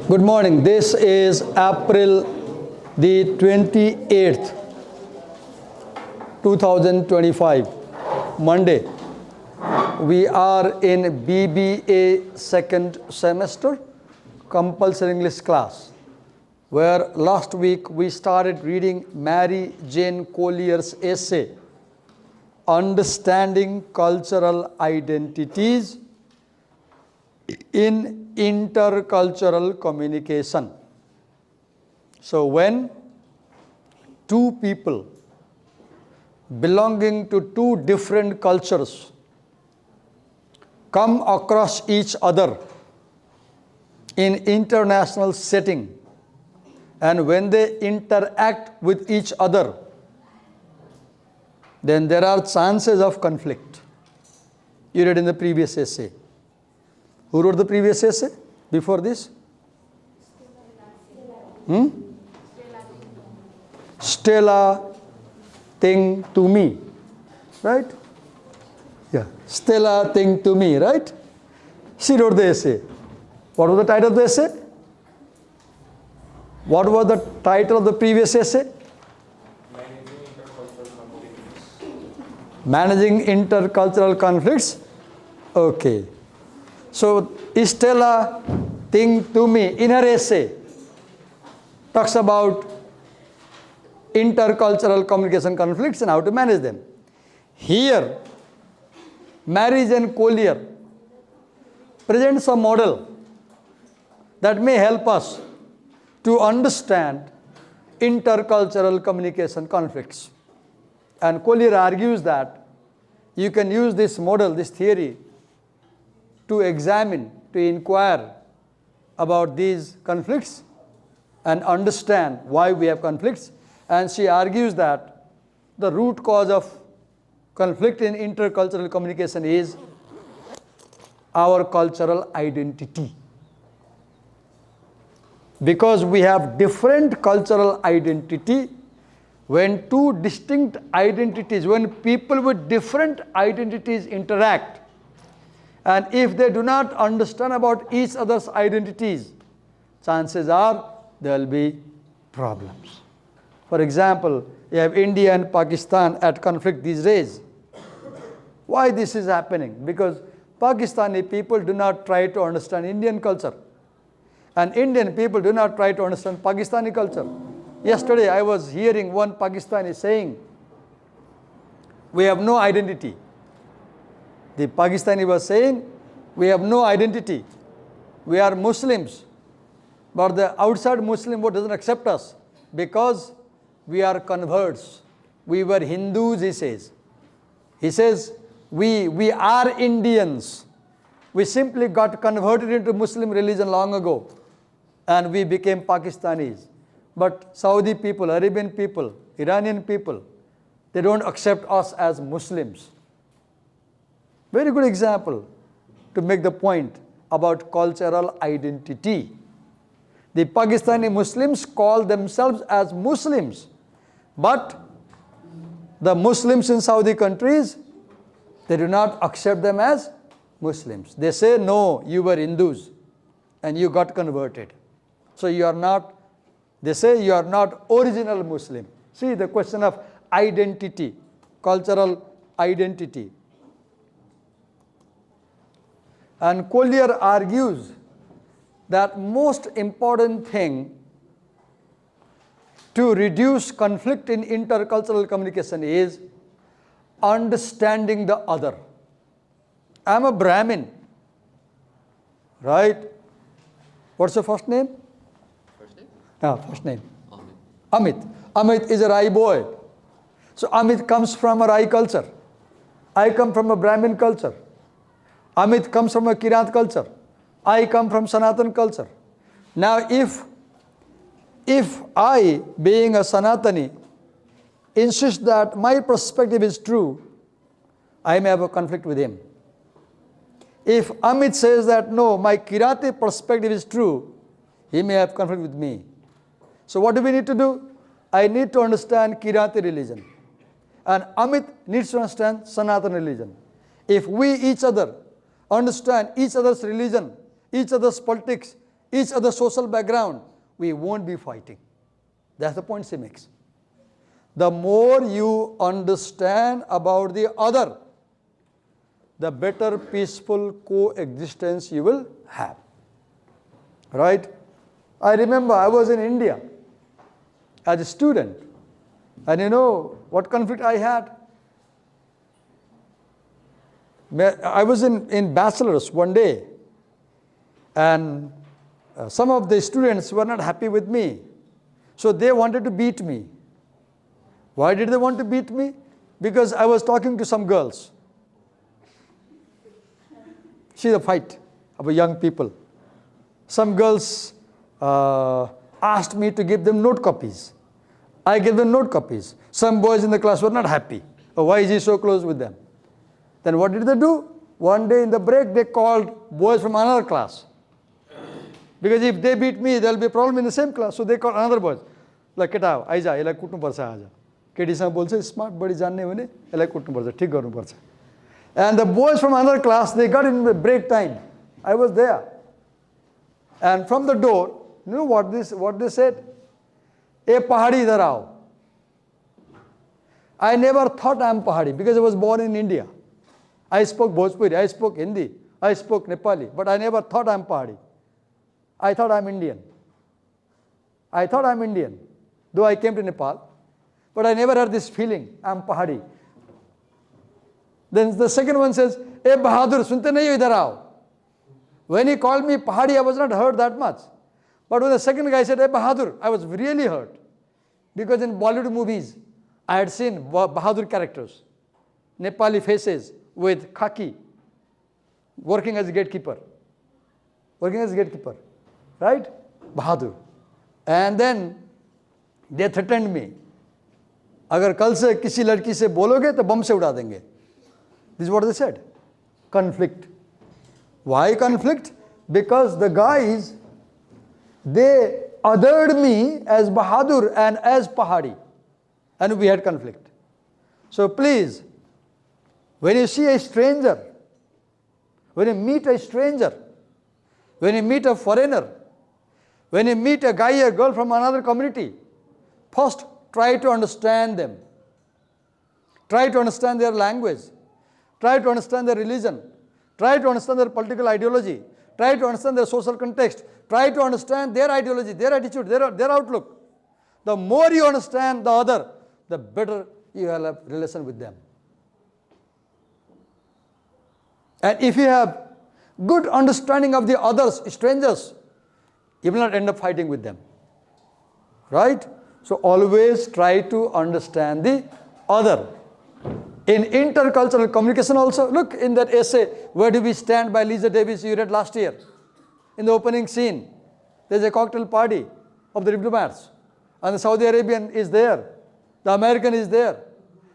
Good morning. This is April the 28th, 2025, Monday. We are in BBA second semester, compulsory English class, where last week we started reading Mary Jane Collier's essay, Understanding Cultural Identities in Intercultural Communication. So when two people belonging to two different cultures come across each other in international setting, and when they interact with each other, then there are chances of conflict. You read in the previous essay. Who wrote the previous essay before this? Stella Thing to Me, right? Yeah, Stella Thing to Me, right? She wrote the essay. What was the title of the essay? What was the title of the previous essay? Managing Intercultural Conflicts. Okay. So Stella Thing to Me, in her essay, talks about intercultural communication conflicts and how to manage them. Here, Mary Jane Collier presents a model that may help us to understand intercultural communication conflicts. And Collier argues that you can use this model, this theory, to examine, to inquire about these conflicts and understand why we have conflicts. And she argues that the root cause of conflict in intercultural communication is our cultural identity. Because we have different cultural identity, when two distinct identities, when people with different identities interact, and if they do not understand about each other's identities, chances are there will be problems. For example, you have India and Pakistan at conflict these days. Why this is happening? Because Pakistani people do not try to understand Indian culture, and Indian people do not try to understand Pakistani culture. Yesterday I was hearing one Pakistani saying, we have no identity. The Pakistani was saying, we have no identity. We are Muslims, but the outside Muslim world doesn't accept us because we are converts. We were Hindus, he says. He says, we are Indians. We simply got converted into Muslim religion long ago, and we became Pakistanis. But Saudi people, Arabian people, Iranian people, they don't accept us as Muslims. Very good example to make the point about cultural identity. The Pakistani Muslims call themselves as Muslims, but the Muslims in Saudi countries, they do not accept them as Muslims. They say, no, you were Hindus and you got converted. So you are not, they say you are not original Muslim. See the question of identity, cultural identity. And Collier argues that most important thing to reduce conflict in intercultural communication is understanding the other. I am a Brahmin, right? What's your first name? First name. Amit. Amit is a Rai boy. So Amit comes from a Rai culture. I come from a Brahmin culture. Amit comes from a Kirat culture. I come from Sanatan culture. Now if I, being a Sanatani, insist that my perspective is true, I may have a conflict with him. If Amit says that no, my Kirati perspective is true, he may have conflict with me. So what do we need to do? I need to understand Kirati religion. And Amit needs to understand Sanatana religion. If we each other understand each other's religion, each other's politics, each other's social background, we won't be fighting. That's the point she makes. The more you understand about the other, the better peaceful coexistence you will have. Right? I remember I was in India as a student. And you know what conflict I had? I was in bachelor's one day, and some of the students were not happy with me. So they wanted to beat me. Why did they want to beat me? Because I was talking to some girls. See the fight of young people. Some girls asked me to give them note copies. I gave them note copies. Some boys in the class were not happy. Oh, why is he so close with them? Then what did they do? One day in the break, they called boys from another class. Because if they beat me, there will be a problem in the same class. So they called another boys. Like, केटा आइजा, यसलाई कुट्नुपर्छ आज. केटीसँग बोल्छ, smart बडी जान्ने भने यसलाई कुट्नुपर्छ, ठिक गर्नुपर्छ. And the boys from another class, they got in the break time. I was there. And from the door, you know what they said? "Hey, Pahadi, idhar aao." I never thought I am Pahadi because I was born in India. I spoke Bhojpuri, I spoke Hindi, I spoke Nepali, but I never thought I am Pahadi. I thought I am Indian. Though I came to Nepal, but I never had this feeling, I am Pahadi. Then the second one says, "Hey, Bahadur, sunte nahi ho, idhar aao." When he called me Pahadi, I was not hurt that much. But when the second guy said, "Hey, Bahadur," I was really hurt. Because in Bollywood movies, I had seen Bahadur characters, Nepali faces with khaki, working as a gatekeeper. Right? Bahadur. And then they threatened me. अगर कल से किसी लड़की से बोलोगे तो बम से उड़ा देंगे. This is what they said. Conflict. Why conflict? Because the guys, they othered me as Bahadur and as Pahadi. And we had conflict. So please, when you see a stranger, when you meet a stranger, when you meet a foreigner, when you meet a guy or girl from another community, first try to understand them. Try to understand their language. Try to understand their religion. Try to understand their political ideology. Try to understand their social context. Try to understand their ideology, their attitude, their outlook. The more you understand the other, the better you will have relation with them. And if you have good understanding of the others, strangers, you will not end up fighting with them. Right? So always try to understand the other. In intercultural communication also, look in that essay, "Where Do We Stand" by Lisa Davis, you read last year. In the opening scene, there's a cocktail party of the diplomats. And the Saudi Arabian is there. The American is there.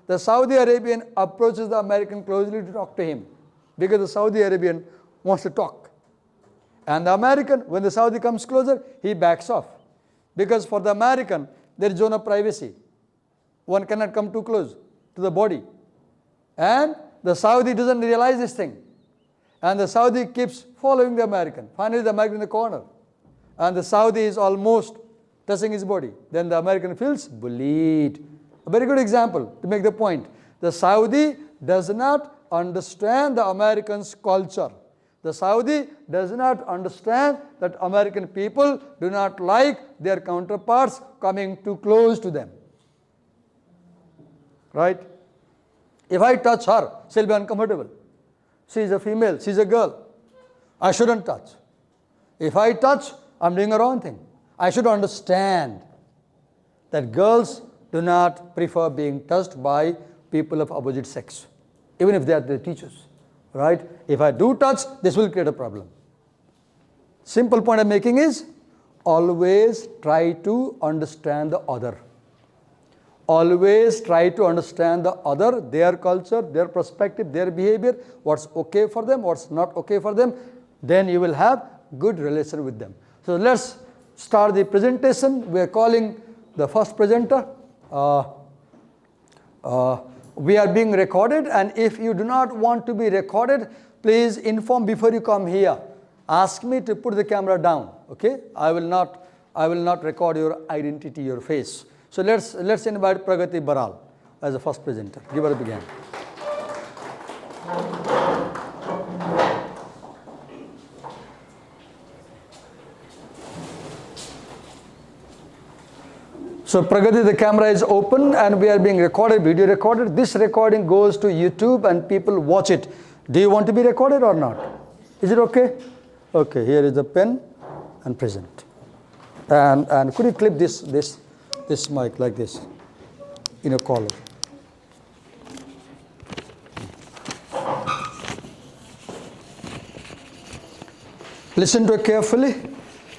The Saudi Arabian approaches the American closely to talk to him because the Saudi Arabian wants to talk. And the American, when the Saudi comes closer, he backs off. Because for the American, there is zone of privacy. One cannot come too close to the body. And the Saudi doesn't realize this thing. And the Saudi keeps following the American. Finally, the American in the corner. And the Saudi is almost touching his body. Then the American feels bullied. A very good example to make the point. The Saudi does not understand the American's culture. The Saudi does not understand that American people do not like their counterparts coming too close to them. Right? If I touch her, she'll be uncomfortable. She is a female, she's a girl. I shouldn't touch. If I touch, I'm doing a wrong thing. I should understand that girls do not prefer being touched by people of opposite sex, even if they are their teachers. Right? If I do touch, this will create a problem. Simple point I'm making is, always try to understand the other. Always try to understand the other, their culture, their perspective, their behavior, what's okay for them, what's not okay for them. Then you will have good relation with them. So let's start the presentation. We are calling the first presenter, we are being recorded, and if you do not want to be recorded, please inform before you come here. Ask me to put the camera down, okay? I will not record your identity, your face. So let's invite Pragati Baral as the first presenter. Give her a big hand. So Pragati, the camera is open and we are being recorded, video recorded. This recording goes to YouTube and people watch it. Do you want to be recorded or not? Is it okay? Okay, here is the pen and present. And could you clip this mic like this in a collar? Listen to it carefully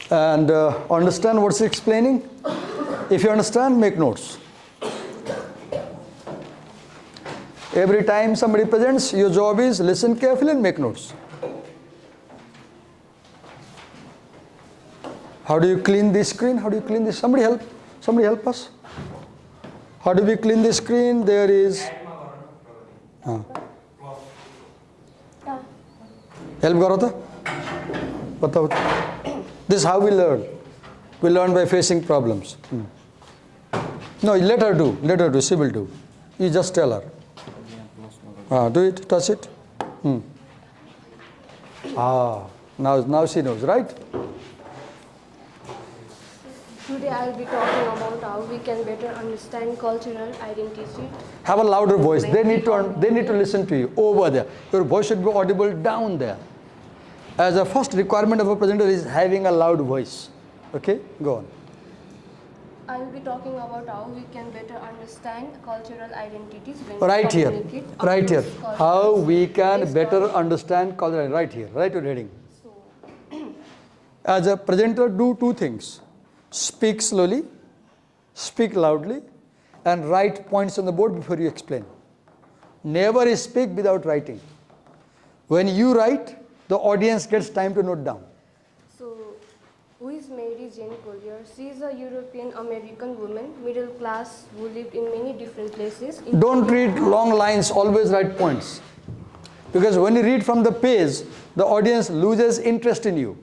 and understand what's explaining. If you understand, make notes. Every time somebody presents, your job is listen carefully and make notes. How do you clean this screen? How do you clean this? Somebody help us. How do we clean the screen? There is help karo ta? Batao. This is how we learn. We learn by facing problems. No, let her do, she will do. You just tell her. Do it, touch it. Now she knows, right? Today I will be talking about how we can better understand cultural identity. Have a louder voice. They need to listen to you over there. Your voice should be audible down there. As a first requirement of a presenter is having a loud voice. Okay, go on. I will be talking about how we can better understand cultural identities when Right we here. communicate Right here. across How we can cultures. better understand cultural. Right here. Right your heading. So, As a presenter, do two things. Speak slowly, speak loudly, and write points on the board before you explain. Never speak without writing. When you write, the audience gets time to note down. So, who is Mary Jane Collier? She is a European American woman, middle class, who lived in many different places. Don't read long lines, always write points. Because when you read from the page, the audience loses interest in you.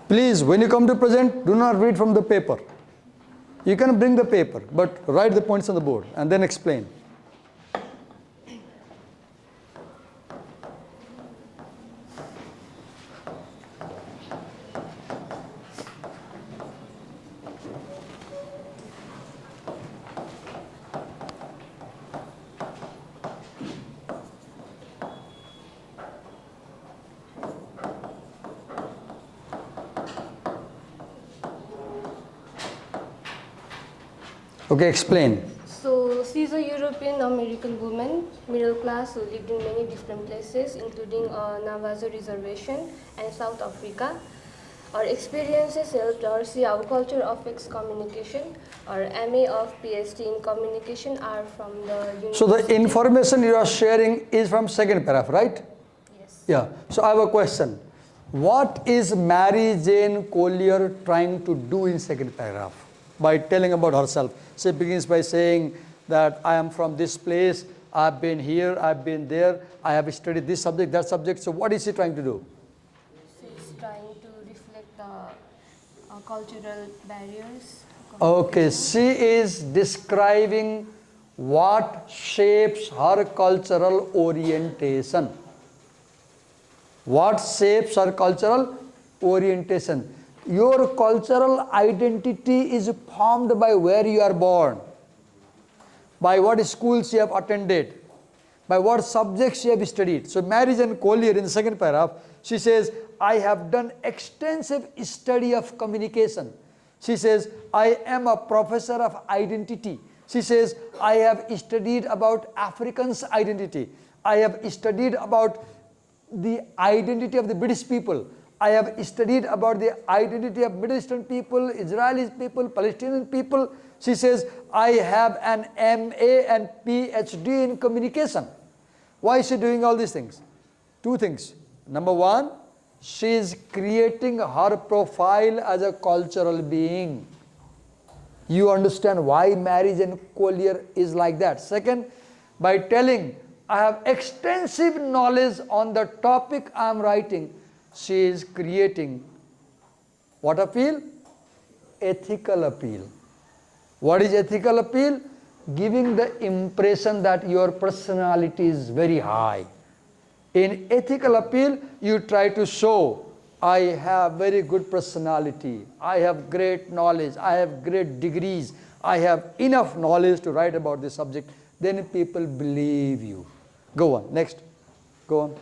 Please, when you come to present, do not read from the paper. You can bring the paper, but write the points on the board and then explain. Okay, explain. So, she is a European American woman, middle class, who lived in many different places, including Navajo Reservation and South Africa. Our experiences helped her see how culture affects communication. Our MA of PhD in communication are from the university. So the information you are sharing is from second paragraph, right? Yes. Yeah. So I have a question. What is Mary Jane Collier trying to do in second paragraph by telling about herself? She begins by saying that I am from this place, I've been here, I've been there, I have studied this subject, that subject. So what is she trying to do? She's trying to reflect the cultural barriers. Okay, she is describing what shapes her cultural orientation. What shapes her cultural orientation? Your cultural identity is formed by where you are born, by what schools you have attended, by what subjects you have studied. So Mary Jane Collier in the second paragraph, she says, I have done extensive study of communication. She says, I am a professor of identity. She says, I have studied about Africans' identity. I have studied about the identity of the British people. I have studied about the identity of Middle Eastern people, Israeli people, Palestinian people. She says, I have an MA and PhD in communication. Why is she doing all these things? Two things. Number one, she is creating her profile as a cultural being. You understand why marriage and collier is like that. Second, by telling, I have extensive knowledge on the topic I am writing, she is creating what appeal? Ethical appeal. What is ethical appeal? Giving the impression that your personality is very high. In ethical appeal, you try to show, I have very good personality, I have great knowledge, I have great degrees, I have enough knowledge to write about this subject. Then people believe you. Go on, next. Go on.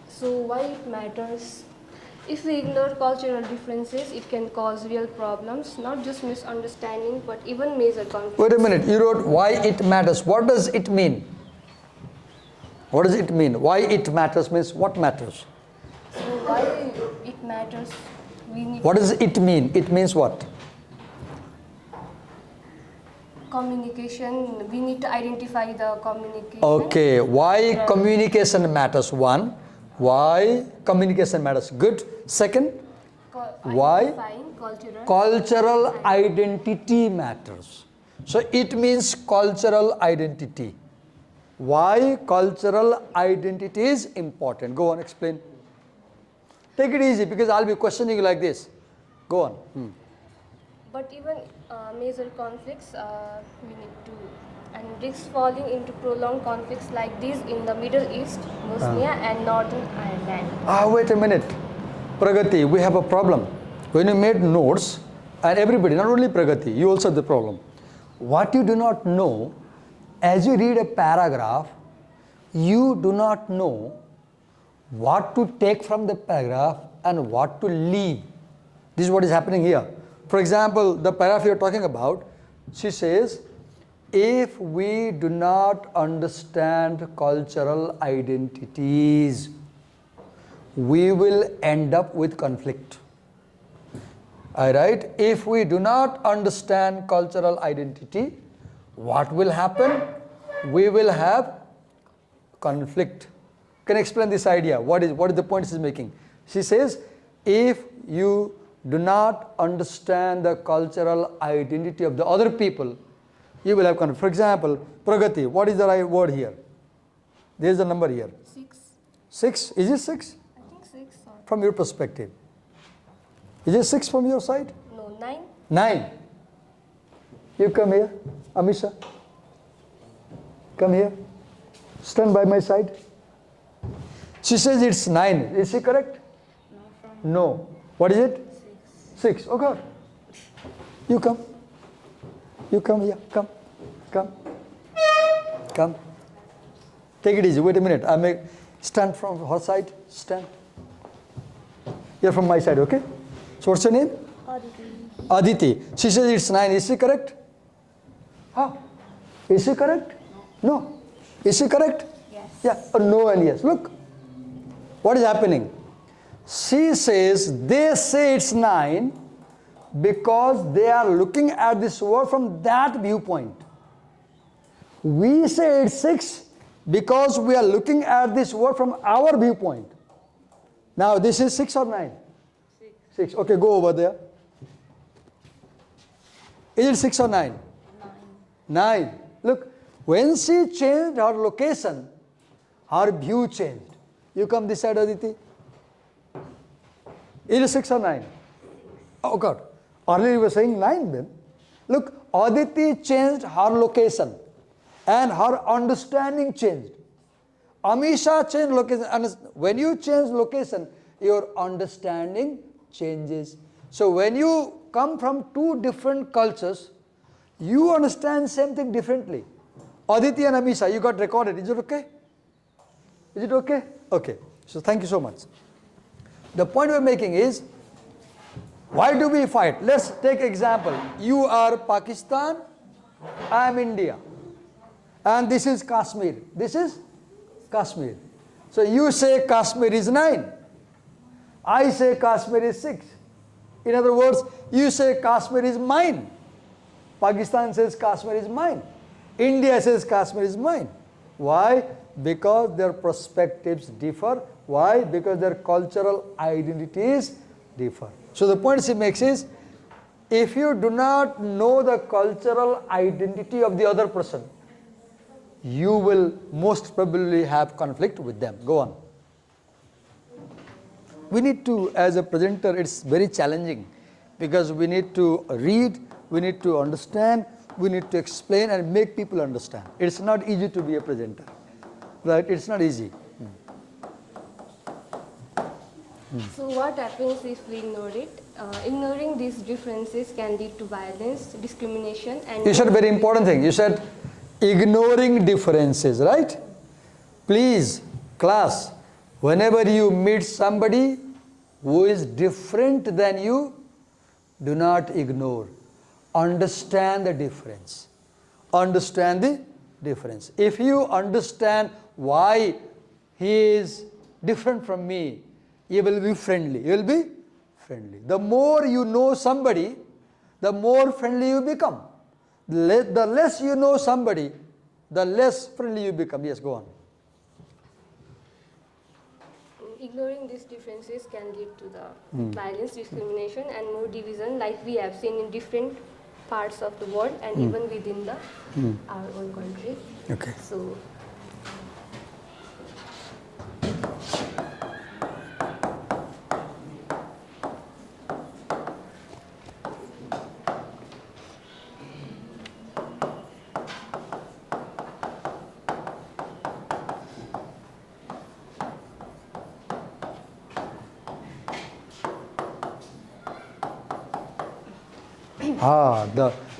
So why it matters? If we ignore cultural differences, it can cause real problems, not just misunderstanding, but even major conflicts. Wait a minute, you wrote why it matters. What does it mean? What does it mean? Why it matters means what matters? So why it matters, we need What does it mean? It means what? communication. We need to identify the communication. Okay, why communication matters? One, why communication matters? Good. Second, why Identifying cultural identity matters. So it means cultural identity. Why cultural identity is important? Go on, explain. Take it easy because I'll be questioning you like this. Go on. But even major conflicts, we need to, and risks falling into prolonged conflicts like these in the Middle East, Bosnia and Northern Ireland. Wait a minute. Pragati, we have a problem. When you made notes, and everybody, not only Pragati, you also have the problem. What you do not know, as you read a paragraph, you do not know what to take from the paragraph and what to leave. This is what is happening here. For example, the paragraph you are talking about, she says, if we do not understand cultural identities, we will end up with conflict. Alright? If we do not understand cultural identity, what will happen? We will have conflict. Can I explain this idea? What is the point she's making? She says, if you do not understand the cultural identity of the other people, you will have conflict. For example, Pragati, what is the right word here? There is a number here. 6. 6? Is it 6? I think 6 or From your perspective. Is it 6 from your side? no, 9. 9. You come here, Amisha. Come here. Stand by my side. She says it's 9. Is she correct? No. What is it? 6. Oh God. You come. You come here. Come. Come. Come. Take it easy. Wait a minute. I may stand from her side. Stand. You're from my side, okay? So what's your name? Aditi. Aditi. She says it's 9. Is she correct? Huh? Is she correct? No. Is she correct? Yes. Yeah. No and yes. Look. What is happening? She says, they say it's 9 because they are looking at this word from that viewpoint. We say it's 6 because we are looking at this word from our viewpoint. Now this is 6 or 9? 6. Okay, go over there. Is it 6 or 9? 9. Look, when she changed her location, her view changed. You come this side, Aditi. Is it 6 or 9? Oh God. Earlier you were saying 9 then. Look, Aditi changed her location and her understanding changed. Amisha changed location. And when you change location, your understanding changes. So when you come from two different cultures, you understand same thing differently. Aditi and Amisha, you got recorded. Is it okay? Is it okay? Okay. So thank you so much. The point we're making is, why do we fight? Let's take example. You are Pakistan, I am India. And this is Kashmir. This is Kashmir. So you say Kashmir is 9. I say Kashmir is 6. In other words, you say Kashmir is mine. Pakistan says Kashmir is mine. India says Kashmir is mine. Why? Because their perspectives differ. Why? Because their cultural identities differ. So the point she makes is, if you do not know the cultural identity of the other person, you will most probably have conflict with them. Go on. We need to, as a presenter, it's very challenging because we need to read, we need to understand, we need to explain and make people understand. It's not easy to be a presenter, right? It's not easy. So what happens if we ignore it? Ignoring these differences can lead to violence, discrimination, and... You said a very important thing. You said ignoring differences, right? Please, class, whenever you meet somebody who is different than you, do not ignore. Understand the difference. Understand the difference. If you understand why he is different from me, you will be friendly. You will be friendly. The more you know somebody, the more friendly you become. The less you know somebody, the less friendly you become. Yes, go on. Ignoring these differences can lead to the violence, discrimination, and more division, like we have seen in different parts of the world and even within our own country. Okay. So,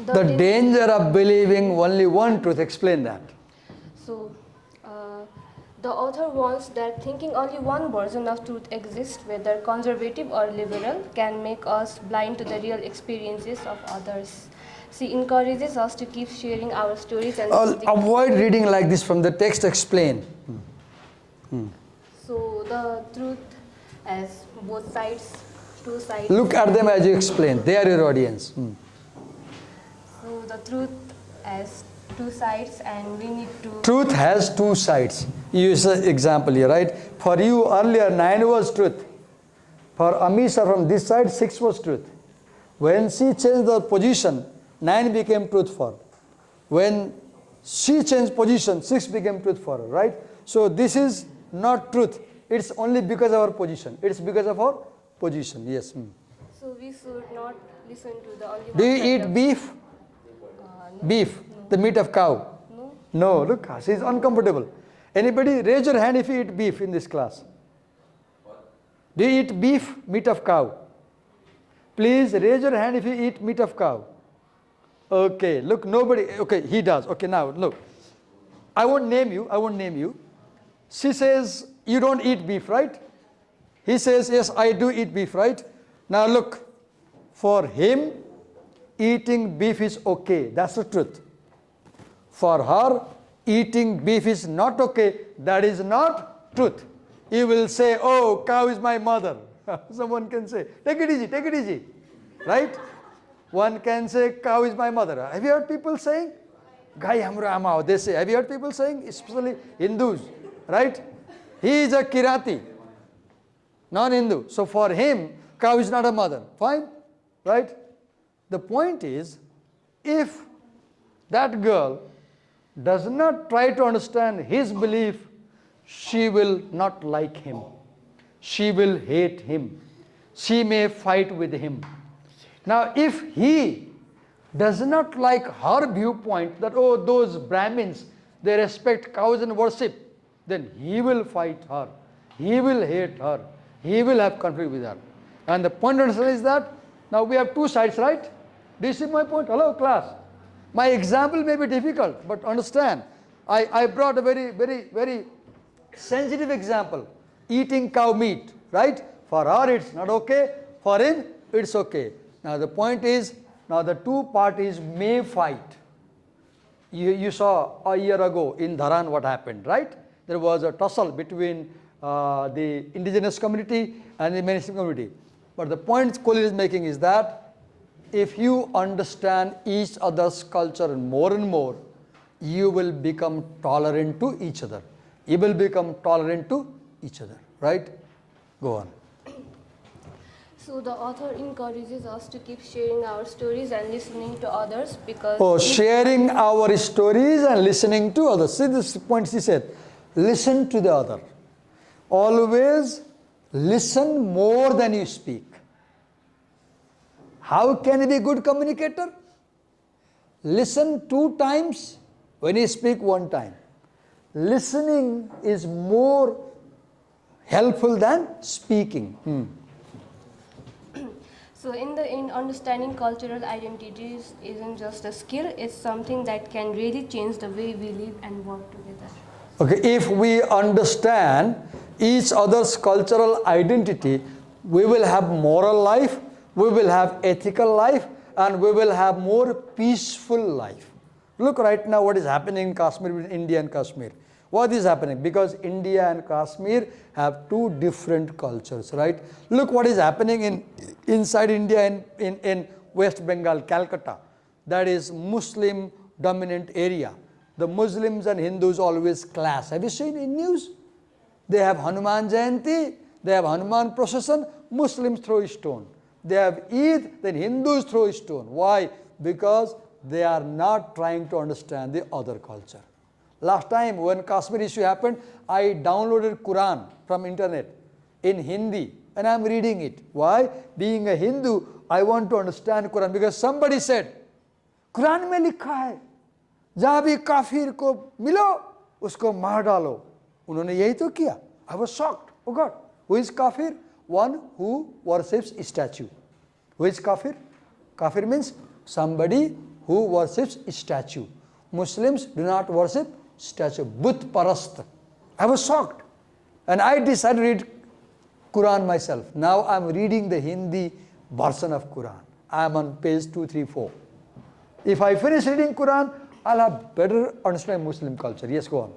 The danger of believing only one truth. Explain that. So, the author wants that thinking only one version of truth exists, whether conservative or liberal, can make us blind to the real experiences of others. She encourages us to keep sharing our stories and... Avoid reading like this from the text. Explain. So, the truth as both sides, two sides. Look at them as you explain. They are your audience. So, the truth as two sides, and we need to... Truth has two sides. You use an example here, right? For you earlier, 9 was truth. For Amisha from this side, 6 was truth. When she changed the position, 9 became truth for her. When she changed position, 6 became truth for her, right? So this is not truth. It's only because of our position. It's because of our position, yes. So we should not listen to the only one. Do you side eat of... beef? No. Beef, the meat of cow. No. No, look, she is uncomfortable. Anybody raise your hand if you eat beef in this class? Do you eat beef, meat of cow? Please raise your hand if you eat meat of cow. Okay, look, nobody, okay, he does. Okay, now, look. I won't name you. She says, you don't eat beef, right? He says, yes, I do eat beef, right? Now look, for him, eating beef is okay. That's the truth. For her, eating beef is not okay. That is not truth. You will say, oh, cow is my mother. Someone can say, take it easy. Right? One can say, cow is my mother. Have you heard people saying? Gai hamro ama, they say. Have you heard people saying? Especially Hindus. Right? He is a Kirati, non-Hindu. So for him, cow is not a mother. Fine? Right? The point is, if that girl does not try to understand his belief, she will not like him. She will hate him. She may fight with him. Now, if he does not like her viewpoint that, oh, those Brahmins, they respect cows and worship, then he will fight her. He will hate her. He will have conflict with her. And the point to understand is that now we have two sides, right? Do you see my point? Hello, class. My example may be difficult, but understand, I brought a very sensitive example. Eating cow meat, right? For her it's not okay. For him, it's okay. Now the point is, now the two parties may fight. You saw a year ago in Dharan what happened, right? There was a tussle between the indigenous community and the mainstream community. But the point Kohli is making is that if you understand each other's culture more and more, you will become tolerant to each other. You will become tolerant to each other, right? Go on. So the author encourages us to keep sharing our stories and listening to others because... Oh, sharing our stories and listening to others. See this point she said, listen to the other. Always listen more than you speak. How can you be a good communicator? Listen 2 times when you speak 1 time. Listening is more helpful than speaking. So in the end, understanding cultural identities isn't just a skill, it's something that can really change the way we live and work together. Okay, if we understand each other's cultural identity, we will have moral life, we will have ethical life, and we will have more peaceful life. Look right now what is happening in Kashmir, between India and Kashmir. What is happening? Because India and Kashmir have 2 different cultures, right? Look what is happening inside India in West Bengal, Calcutta. That is Muslim dominant area. The Muslims and Hindus always clash. Have you seen in news? They have Hanuman Jayanti, they have Hanuman procession, Muslims throw a stone. They have Eid, then Hindus throw a stone. Why? Because they are not trying to understand the other culture. Last time when Kashmir issue happened, I downloaded Quran from internet in Hindi and I am reading it. Why? Being a Hindu, I want to understand Quran because somebody said, Quran में लिखा है, जहाँ भी काफिर को मिलो, उसको मार डालो. उन्होंने यही तो किया. I was shocked. Oh God, who is kafir? One who worships a statue. Who is kafir? Kafir means somebody who worships a statue. Muslims do not worship statue. Buddh parast. I was shocked. And I decided to read Quran myself. Now I am reading the Hindi version of Quran. I am on page 234. If I finish reading Quran, I'll have better understand Muslim culture. Yes, go on.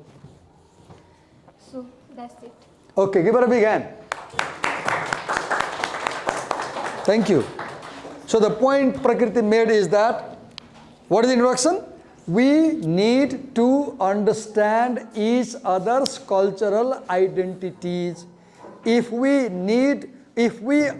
So that's it. Okay, give her a big hand. Thank you. So the point Prakriti made is that, what is the introduction? We need to understand each other's cultural identities. If we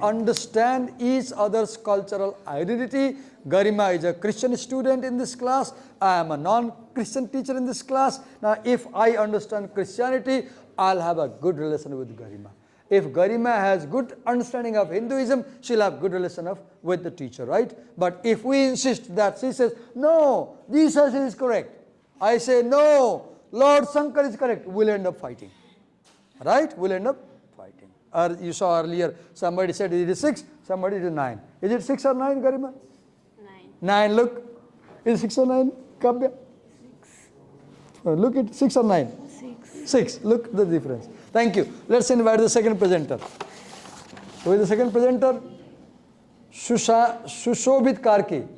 understand each other's cultural identity, Garima is a Christian student in this class, I am a non-Christian teacher in this class. Now if I understand Christianity, I'll have a good relation with Garima. If Garima has good understanding of Hinduism, she'll have good relation with the teacher, right? But if we insist that she says, no, Jesus is correct, I say, no, Lord Shankar is correct, we'll end up fighting. Right? We'll end up fighting. Or you saw earlier, somebody said it is 6, somebody it is 9. Is it 6 or 9, Garima? 9, look. Is it 6 or 9? Kavya? 6. Look at 6 or 9? 6. Look the difference. Thank you. Let's invite the second presenter. Who is the second presenter? Sushobit Karki.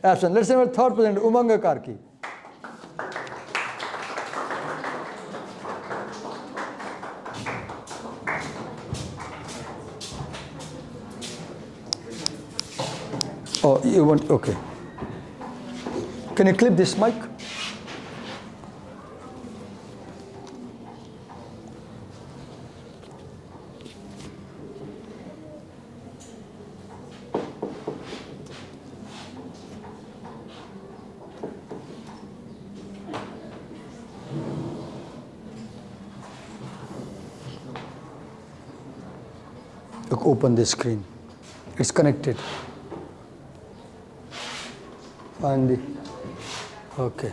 Absent. Let's invite the third presenter, Umanga Karki. Oh, you want, okay. Can you clip this mic? Look, open the screen. It's connected. Find the, okay.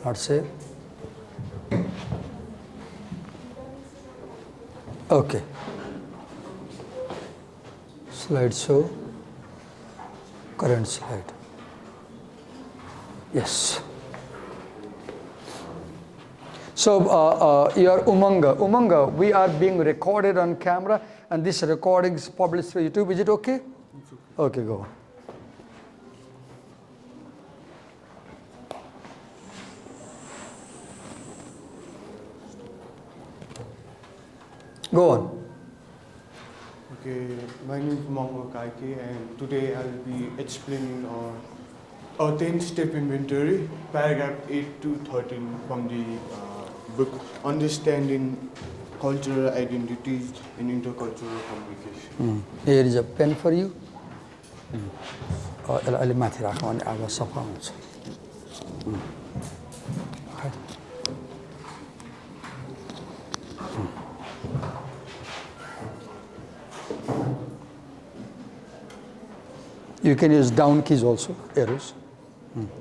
Not save. Okay. Slideshow. Current slide. Yes. So you are Umanga. Umanga, we are being recorded on camera and this recording is published for YouTube. Is it okay? Okay, go on. Go on. Okay, my name is Mongo Kaike and today I will be explaining or A 10-step inventory, paragraph 8 to 13 from the book, Understanding Cultural Identities in Intercultural Communication. Here is a pen for you. यसलाई माथि राखौँ भने आवाज सफा हुन्छ. You can use down keys also, arrows.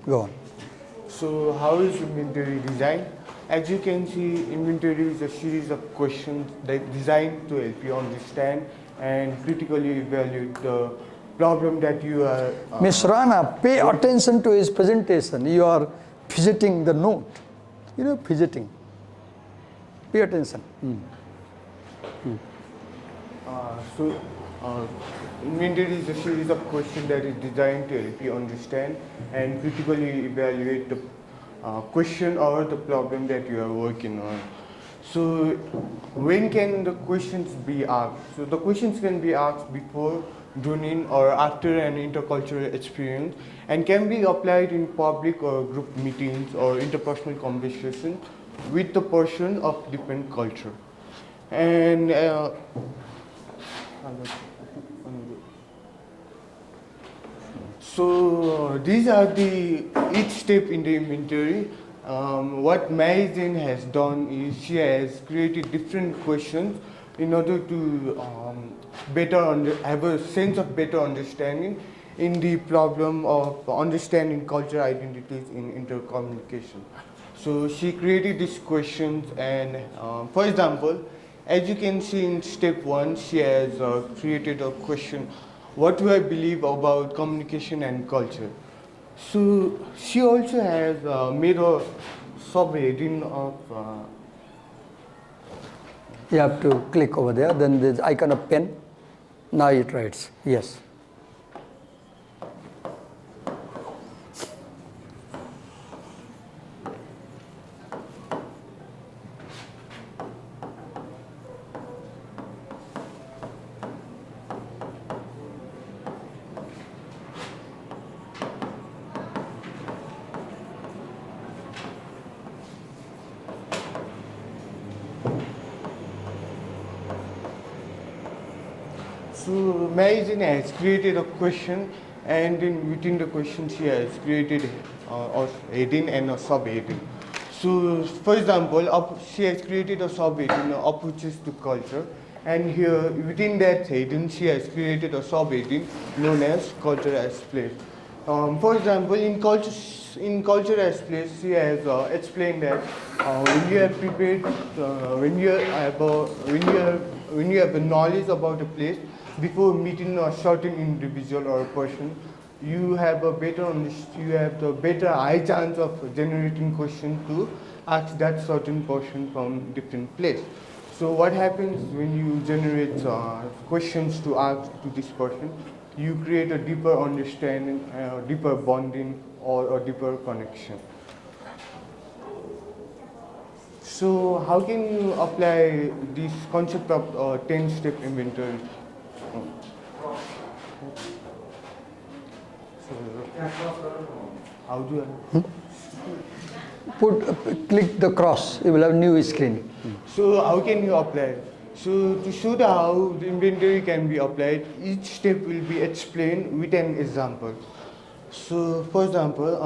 Go on. So how is inventory designed? As you can see, inventory is a series of questions that designed to help you understand and critically evaluate the problem that you are... Miss Rana, pay attention to his presentation. You are fidgeting the note. You know, fidgeting. Pay attention. Inventory is a series of questions that is designed to help you understand and critically evaluate the question or the problem that you are working on. So when can the questions be asked? So the questions can be asked before, during or after an intercultural experience and can be applied in public or group meetings or interpersonal conversations with the person of different culture. And so these are the each step in the inventory. What Maizin has done is she has created different questions in order to have a sense of better understanding in the problem of understanding cultural identities in intercommunication. So she created these questions and for example, as you can see in step 1, she has created a question, what do I believe about communication and culture? So she also has made a subheading of You have to click over there, then there's icon of pen. Now it writes, yes. So Maizin has created a question and within the question she has created a heading and a subheading. So for example, she has created a subheading, approaches to culture, and here within that heading she has created a subheading known as culture as place. For example, in culture as place, she has explained that when you have prepared, when you have a knowledge about a place before meeting a certain individual or a person, you have the better high chance of generating question to ask that certain person from different place. So what happens when you generate questions to ask to this person? You create a deeper understanding, deeper bonding, or a deeper connection. So how can you apply this concept of 10-step inventory? So, how do I? Click the cross, you will have new screen. So how can you apply? So to show how the inventory can be applied, each step will be explained with an example. So for example,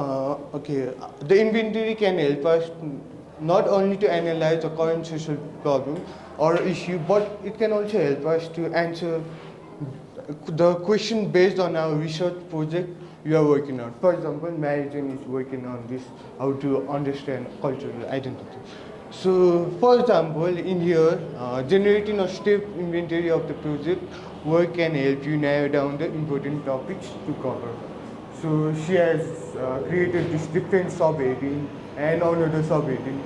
the inventory can help us not only to analyze the current social problem or issue, but it can also help us to answer the question based on our research project you are working on. For example, Marizan is working on this, how to understand cultural identity. So, for example, in here, generating a step inventory of the project work can help you narrow down the important topics to cover. So, she has created this different subheading and another subheading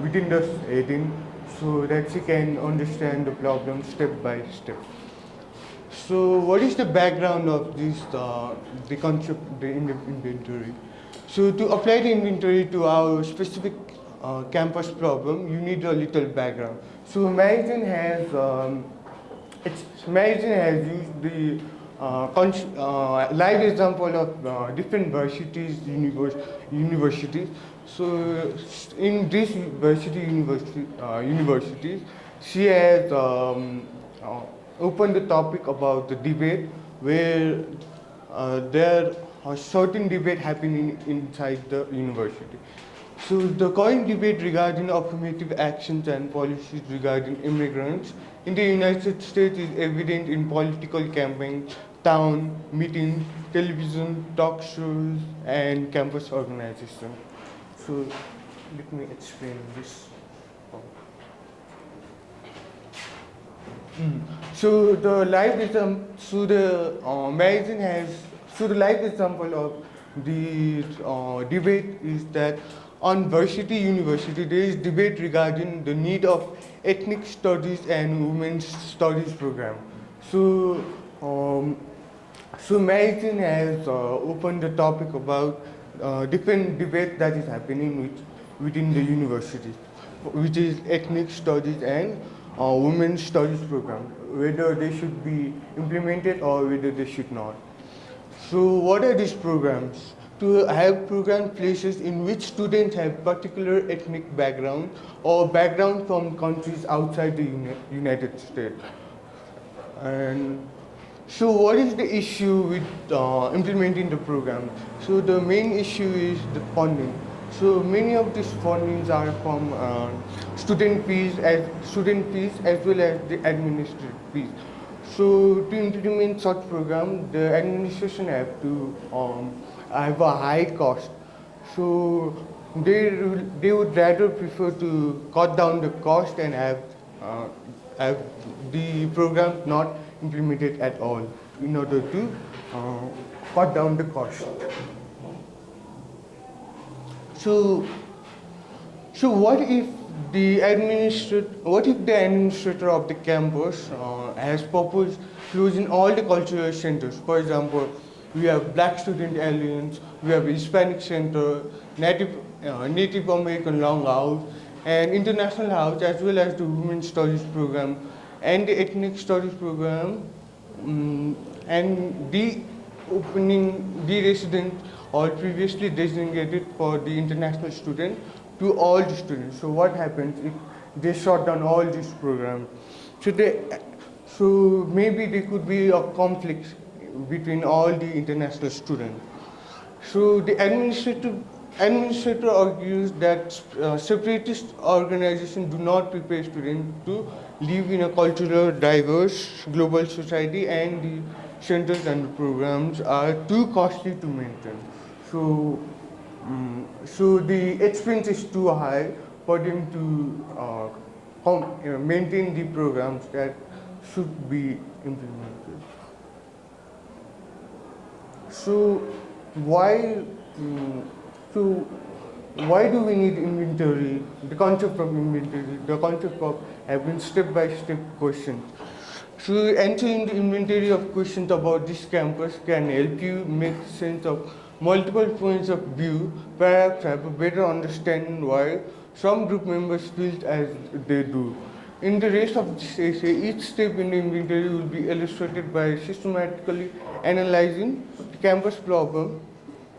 within the heading so that she can understand the problem step by step. So, what is the background of this, the concept, the inventory? So, to apply the inventory to our specific campus problem, you need a little background. So Marizan has used the live example of different universities. So in this universities, she has opened the topic about the debate where there are certain debate happening inside the university. So the current debate regarding affirmative actions and policies regarding immigrants in the United States is evident in political campaigns, town meetings, television, talk shows, and campus organization. So let me explain this. So the live example, the live example of the debate is that on Varsity University there is debate regarding the need of ethnic studies and women's studies program. So magazine has opened the topic about different debate that is happening within the university, which is ethnic studies and women's studies program, whether they should be implemented or whether they should not. So what are these programs? To have program places in which students have particular ethnic background or background from countries outside the United States. And so what is the issue with implementing the program? So the main issue is the funding. So many of these fundings are from student fees as well as the administrative fees. So to implement such program, the administration have to have a high cost. So they would rather prefer to cut down the cost and have the program not implemented at all in order to cut down the cost. So what if the administrator of the campus has proposed closing all the cultural centers? For example, we have Black Student Alliance, we have Hispanic Center, Native American Longhouse, and International House, as well as the Women's Studies program and the Ethnic Studies program, and the resident or previously designated for the international student to all the students. So what happens if they shut down all these programs? So maybe there could be a conflict between all the international students. So the administrator argues that separatist organizations do not prepare students to live in a cultural, diverse global society, and the centers and the programs are too costly to maintain. So the expense is too high for them to maintain the programs that should be implemented. So why do we need inventory? The concept of inventory, the concept of having step-by-step questions. So answering the inventory of questions about this campus can help you make sense of multiple points of view, perhaps have a better understanding why some group members feel as they do. In the rest of this essay, each step in the inventory will be illustrated by systematically analyzing the campus problem.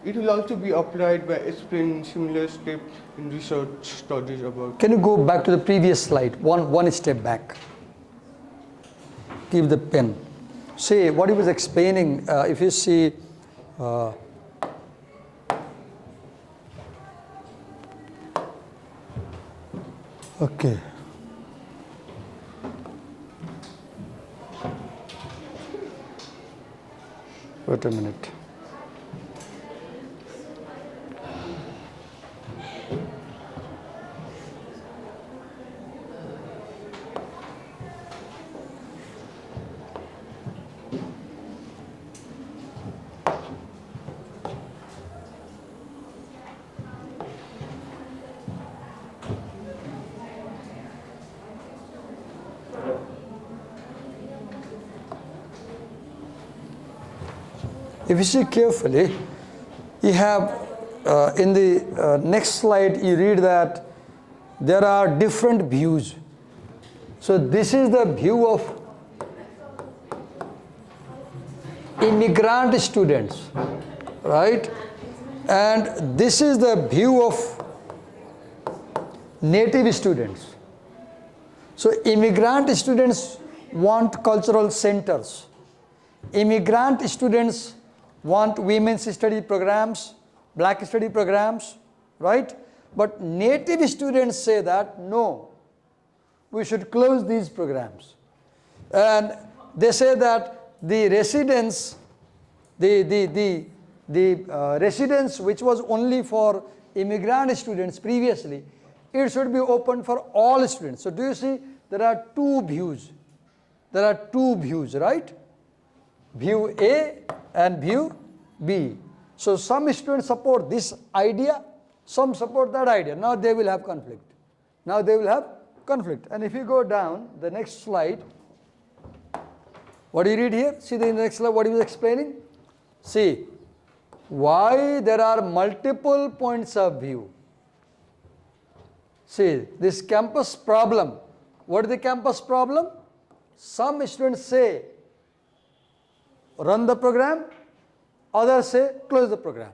It will also be applied by explaining similar steps in research studies about. Can you go back to the previous slide, one step back? Give the pen. See what he was explaining. If you see, okay. Wait a minute. If you see carefully, you have in the next slide, you read that there are different views. So this is the view of immigrant students, right? And this is the view of native students. So immigrant students want cultural centers. Immigrant students want women's study programs, black study programs, right? But native students say that no, we should close these programs. And they say that the residence, residence which was only for immigrant students previously, it should be open for all students. So do you see there are two views? There are two views, right? View A and view B. So some students support this idea, some support that idea. Now they will have conflict. Now they will have conflict. And if you go down, the next slide, what do you read here? See the next slide, what he was explaining? See, why there are multiple points of view. See, this campus problem. What is the campus problem? Some students say, run the program. Others say, close the program.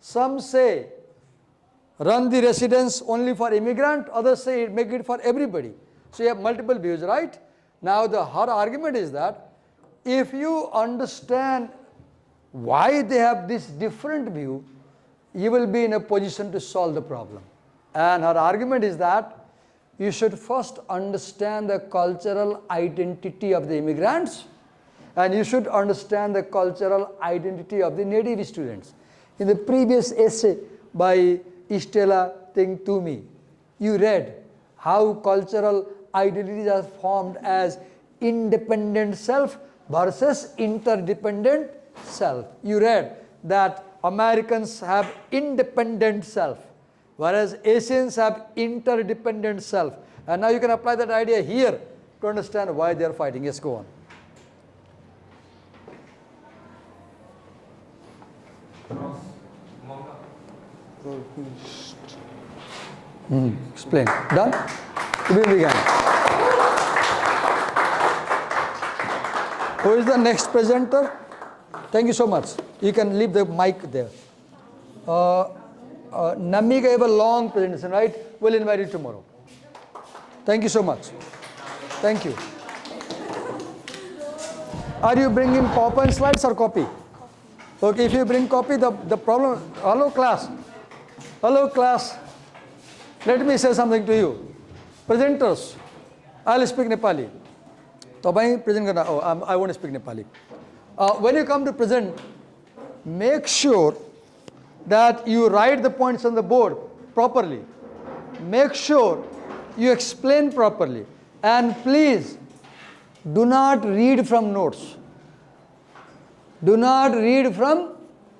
Some say, run the residence only for immigrant. Others say, make it for everybody. So you have multiple views, right? Now her argument is that if you understand why they have this different view, you will be in a position to solve the problem. And her argument is that you should first understand the cultural identity of the immigrants, and you should understand the cultural identity of the native students. In the previous essay by Istela Tengtumi, you read how cultural identities are formed as independent self versus interdependent self. You read that Americans have independent self, whereas Asians have interdependent self. And now you can apply that idea here to understand why they are fighting. Yes, go on. Explain. Done? We began. Who is the next presenter? Thank you so much. You can leave the mic there. Nami gave a long presentation, right? We'll invite you tomorrow. Thank you so much. Thank you. Are you bringing PowerPoint slides or copy? Okay, if you bring copy, the problem... Hello class. Hello class. Let me say something to you. Presenters, I'll speak Nepali. Oh, I won't speak Nepali. When you come to present, make sure that you write the points on the board properly. Make sure you explain properly. And please, do not read from notes. Do not read from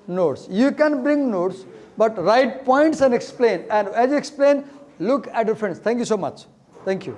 notes. You can bring notes, but write points and explain. And as you explain, look at your friends. Thank you so much. Thank you.